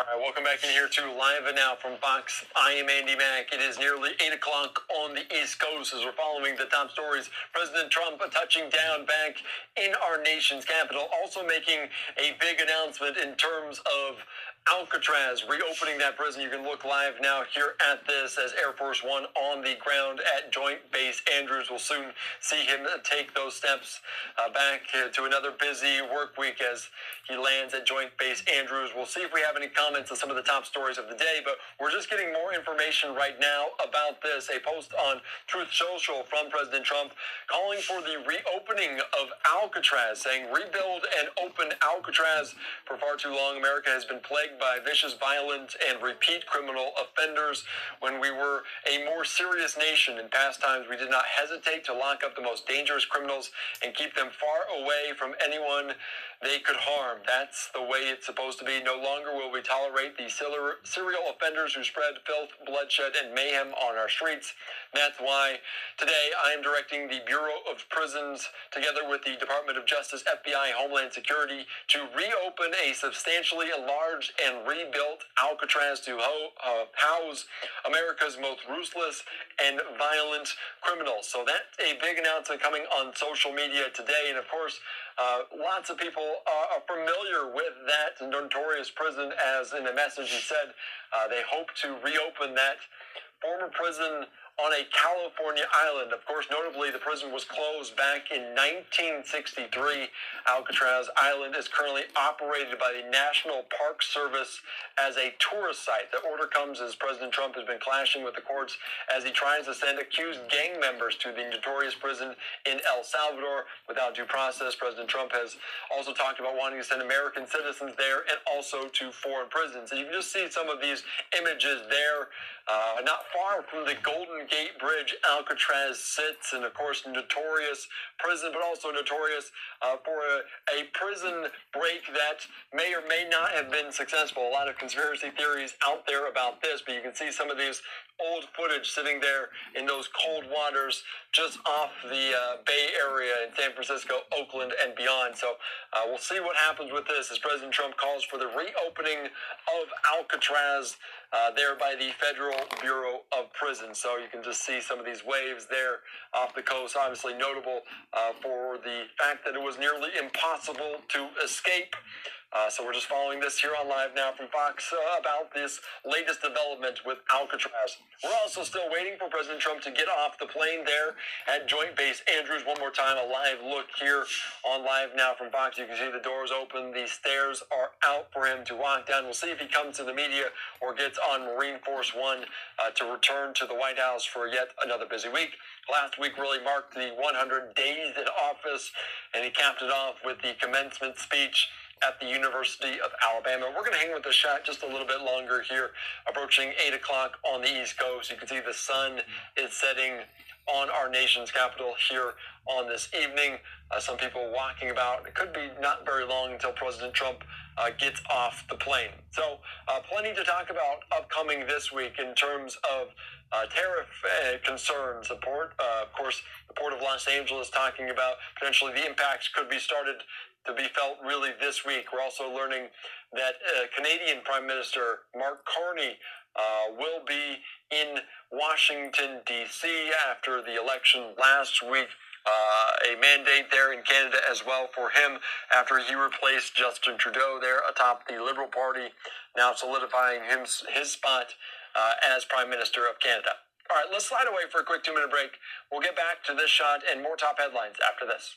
All right, welcome back in here to Live and Now from Fox. I am Andy Mack. It is nearly 8 o'clock on the East Coast as we're following the top stories. President Trump touching down back in our nation's capital, also making a big announcement in terms of Alcatraz, reopening that prison. You can look live now here at this as Air Force One on the ground at Joint Base Andrews. We'll soon see him take those steps back to another busy work week as he lands at Joint Base Andrews. We'll see if we have any comments on some of the top stories of the day, but we're just getting more information right now about this. A post on Truth Social from President Trump calling for the reopening of Alcatraz, saying rebuild and open Alcatraz. For far too long, America has been plagued by vicious, violent, and repeat criminal offenders. When we were a more serious nation in past times, we did not hesitate to lock up the most dangerous criminals and keep them far away from anyone they could harm. That's the way it's supposed to be. No longer will we tolerate the serial offenders who spread filth, bloodshed, and mayhem on our streets. That's why today I am directing the Bureau of Prisons, together with the Department of Justice, FBI, Homeland Security, to reopen a substantially enlarged and rebuilt Alcatraz to house America's most ruthless and violent criminals. So that's a big announcement coming on social media today. And of course, lots of people are familiar with that notorious prison, as in a message he said they hope to reopen that former prison on a California island. Of course, notably, the prison was closed back in 1963. Alcatraz Island is currently operated by the National Park Service as a tourist site. The order comes as President Trump has been clashing with the courts as he tries to send accused gang members to the notorious prison in El Salvador without due process. President Trump has also talked about wanting to send American citizens there and also to foreign prisons. And you can just see some of these images there. Not far from the Golden Gate Bridge, Alcatraz sits, and of course, notorious prison, but also notorious for a prison break that may or may not have been successful. A lot of conspiracy theories out there about this, but you can see some of these old footage sitting there in those cold waters just off the Bay Area in San Francisco, Oakland, and beyond. So we'll see what happens with this as President Trump calls for the reopening of Alcatraz there by the Federal Bureau of Prisons. So you can just see some of these waves there off the coast, obviously notable for the fact that it was nearly impossible to escape. So we're just following this here on Live Now from Fox about this latest development with Alcatraz. We're also still waiting for President Trump to get off the plane there at Joint Base Andrews. One more time, a live look here on Live Now from Fox. You can see the doors open. The stairs are out for him to walk down. We'll see if he comes to the media or gets on Marine Force One to return to the White House for yet another busy week. Last week really marked the 100 days in office, and he capped it off with the commencement speech at the University of Alabama. We're going to hang with the shot just a little bit longer here, approaching 8 o'clock on the East Coast. You can see the sun is setting on our nation's capital here on this evening. Some people walking about. It could be not very long until President Trump gets off the plane. So plenty to talk about upcoming this week in terms of tariff concerns. Of course, the Port of Los Angeles talking about potentially the impacts could be started to be felt really this week. We're also learning that Canadian Prime Minister Mark Carney will be in Washington, D.C. after the election last week. A mandate there in Canada as well for him after he replaced Justin Trudeau there atop the Liberal Party, now solidifying his spot as Prime Minister of Canada. All right, let's slide away for a quick 2-minute break. We'll get back to this shot and more top headlines after this.